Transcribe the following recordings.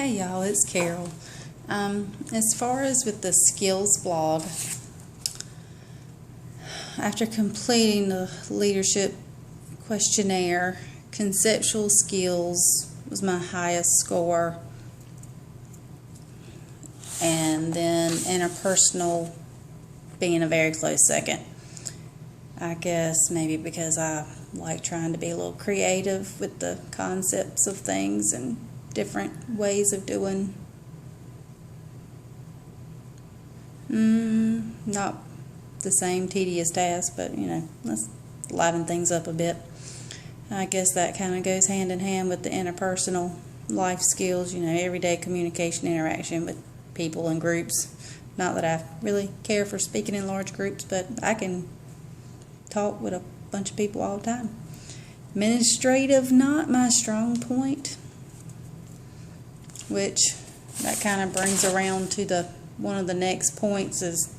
Hey y'all, it's Carol. As far as with the skills blog, after completing the leadership questionnaire, conceptual skills was my highest score, and then interpersonal being a very close second. I guess maybe because I like trying to be a little creative with the concepts of things and different ways of doing not the same tedious task, but let's liven things up a bit. I guess that kind of goes hand in hand with the interpersonal life skills, everyday communication, interaction with people and groups. Not that I really care for speaking in large groups, but I can talk with a bunch of people all the time. Administrative, not my strong point, which that kind of brings around to one of the next points is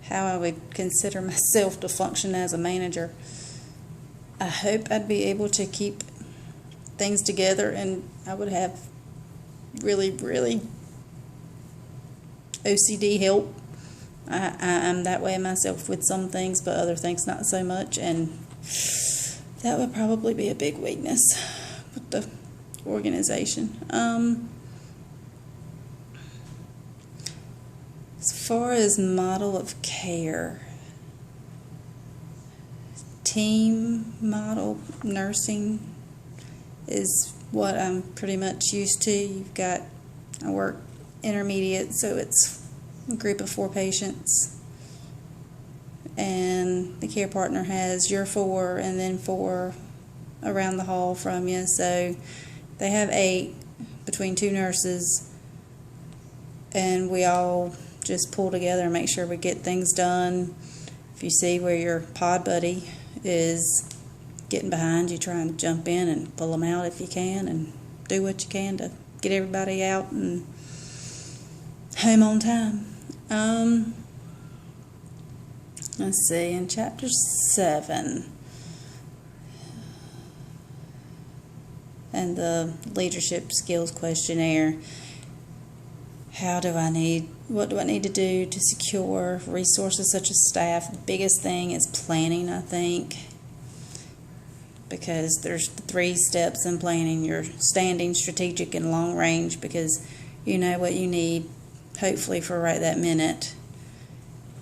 how I would consider myself to function as a manager. I hope I'd be able to keep things together, and I would have really, really OCD help. I'm that way myself with some things, but other things not so much, and that would probably be a big weakness with the organization. As far as model of care, team model nursing is what I'm pretty much used to. I work intermediate, so it's a group of 4 patients, and the care partner has your 4 and then 4 around the hall from you, so they have 8 between 2 nurses, and we all just pull together and make sure we get things done. If you see where your pod buddy is getting behind you, trying to jump in and pull them out if you can, and do what you can to get everybody out and home on time. Let's see, in chapter 7 and the leadership skills questionnaire, what do I need to do to secure resources such as staff? The biggest thing is planning, I think, because there's 3 steps in planning. You're standing, strategic, and long range, because you know what you need, hopefully, for right that minute,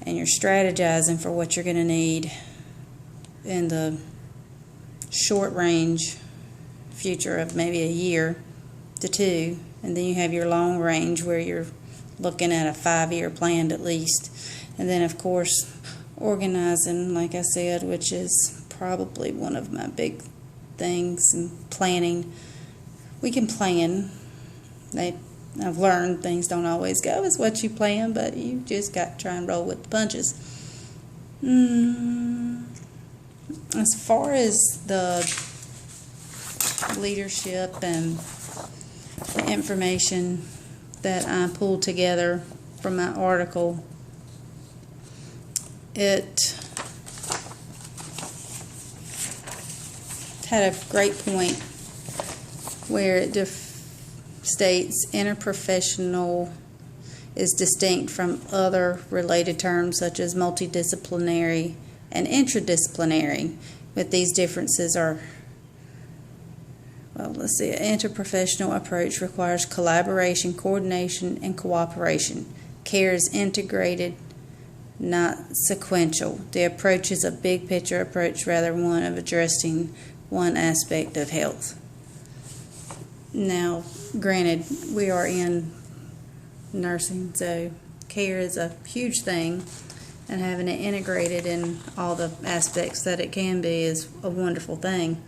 and you're strategizing for what you're going to need in the short range future of maybe a year to 2. And then you have your long range where you're looking at a 5-year plan at least. And then, of course, organizing, like I said, which is probably one of my big things, and planning. We can plan. I've learned things don't always go as what you plan, but you just got to try and roll with the punches. As far as the leadership and the information that I pulled together from my article, it had a great point where it states interprofessional is distinct from other related terms such as multidisciplinary and interdisciplinary, but these differences are, an interprofessional approach requires collaboration, coordination, and cooperation. Care is integrated, not sequential. The approach is a big picture approach rather than one of addressing one aspect of health. Now, granted, we are in nursing, so care is a huge thing, and having it integrated in all the aspects that it can be is a wonderful thing.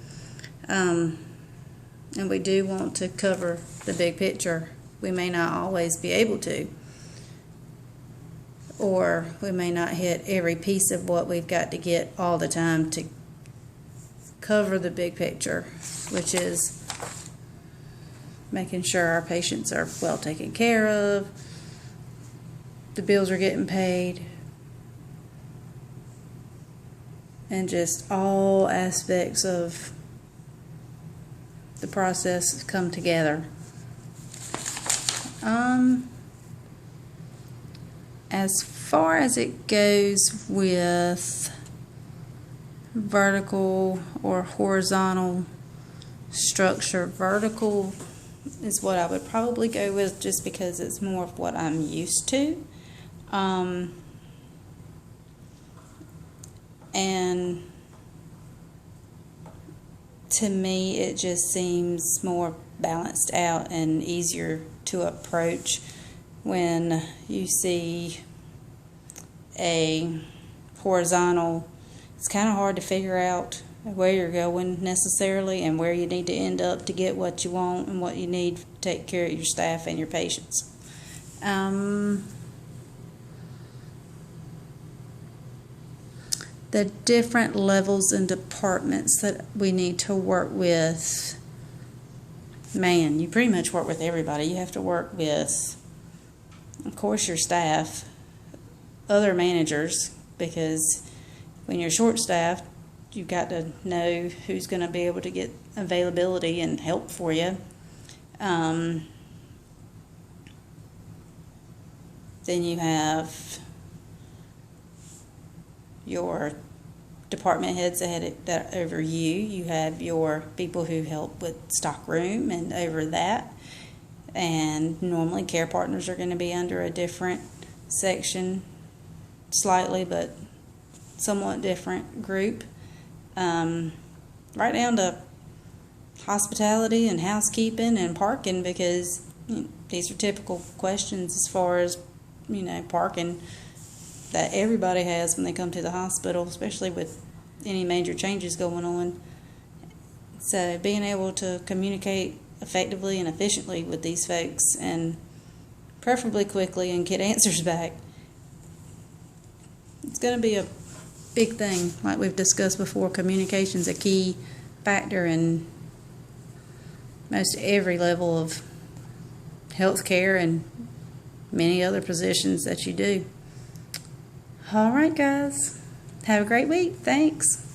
And we do want to cover the big picture. We may not always be able to, or we may not hit every piece of what we've got to get all the time to cover the big picture, which is making sure our patients are well taken care of, the bills are getting paid, and just all aspects of the process come together. As far as it goes with vertical or horizontal structure, vertical is what I would probably go with, just because it's more of what I'm used to. And to me, it just seems more balanced out and easier to approach when you see a horizontal. It's kind of hard to figure out where you're going necessarily and where you need to end up to get what you want and what you need to take care of your staff and your patients. The different levels and departments that we need to work with, man, you pretty much work with everybody. You have to work with, of course, your staff, other managers, because when you're short-staffed, you've got to know who's going to be able to get availability and help for you. Then you have your department heads that over you. You have your people who help with stock room and over that. And normally care partners are going to be under a different section, slightly, but somewhat different group. Right down to hospitality and housekeeping and parking, because these are typical questions as far as parking that everybody has when they come to the hospital, especially with any major changes going on. So being able to communicate effectively and efficiently with these folks, and preferably quickly, and get answers back, it's going to be a big thing. Like we've discussed before, communication's a key factor in most every level of healthcare and many other positions that you do. All right, guys. Have a great week. Thanks.